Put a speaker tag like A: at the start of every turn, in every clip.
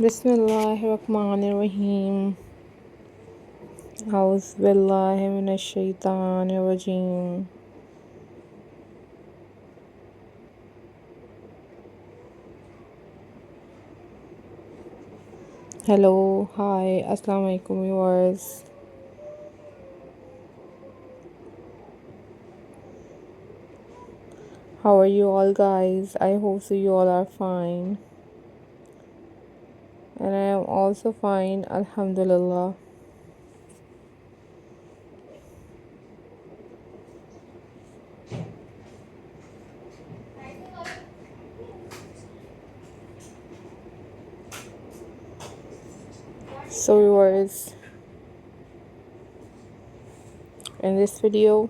A: Bismillahirrahmanirrahim. A'udhu billahi minash shaitanir rajim. Hello, hi, assalamu alaikum viewers. How are you all guys? I hope so you all are fine. And I am also fine, alhamdulillah. So viewers, in this video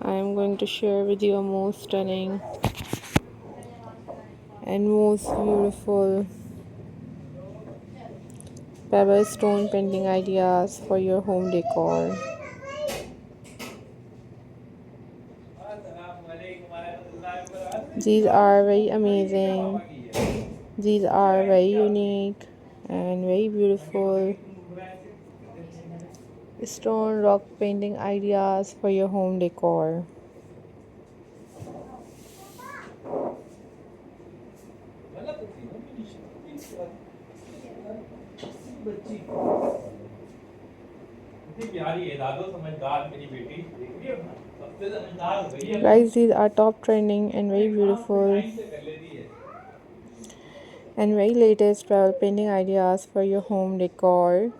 A: I am going to share with you a most stunning and most beautiful pebble stone painting ideas for your home decor. These are very amazing, these are very unique and very beautiful stone rock painting ideas for your home decor. Guys, these are top trending and very beautiful and very latest travel painting ideas for your home decor.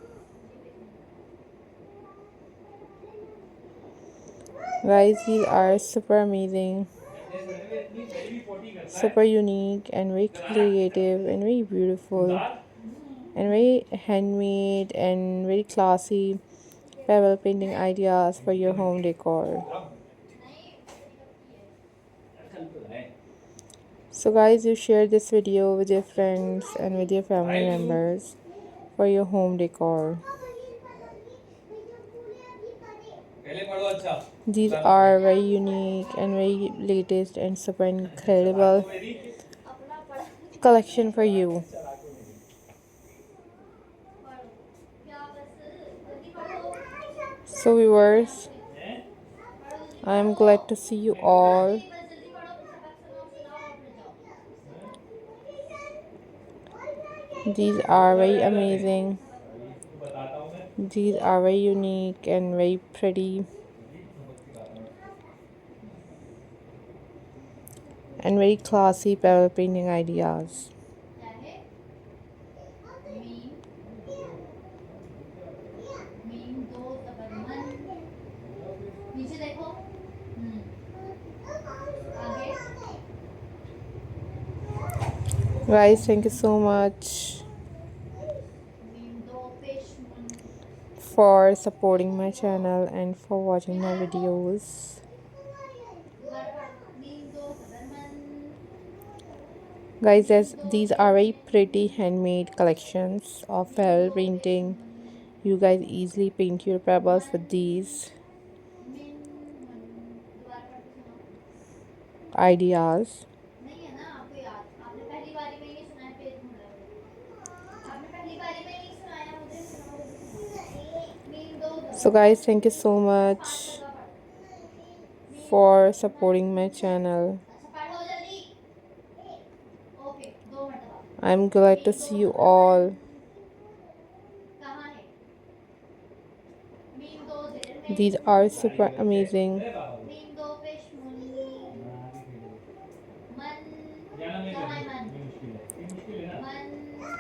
A: Guys, these are super amazing, super unique and very creative and very beautiful and very handmade and very classy pebble painting ideas for your home decor. So guys, you share this video with your friends and with your family members for your home decor. These are very unique and very latest and super incredible collection for you. So viewers, I am glad to see you all. These are very amazing. These are very unique and very pretty and very classy pebble painting ideas. Guys, thank you so much for supporting my channel and for watching my videos. Guys, these are very pretty handmade collections of pebble painting. You guys easily paint your pebbles with these ideas. So guys, thank you so much for supporting my channel. I'm glad to see you all. These are super amazing.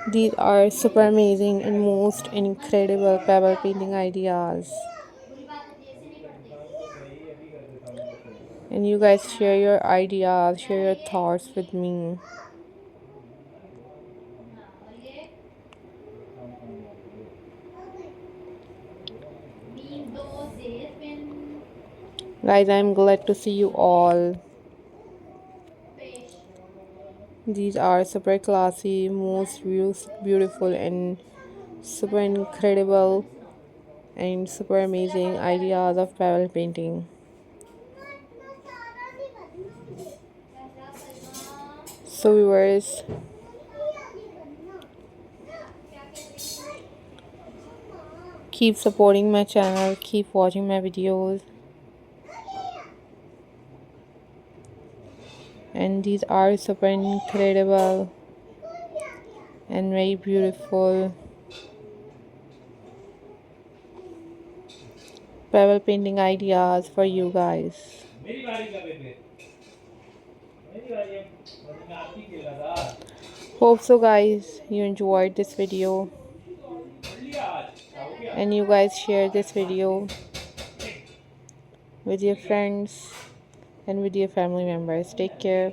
A: These are super amazing and most incredible pebble painting ideas. And you guys share your ideas, share your thoughts with me. Guys, I'm glad to see you all. These are super classy, most beautiful and super incredible and super amazing ideas of pebble painting. So viewers, Keep supporting my channel, keep watching my videos. And these are super incredible and very beautiful pebble painting ideas for you guys. Hope so guys you enjoyed this video and you guys share this video with your friends and with your family members. Take care.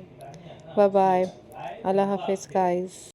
A: Bye bye. Allah Hafiz guys.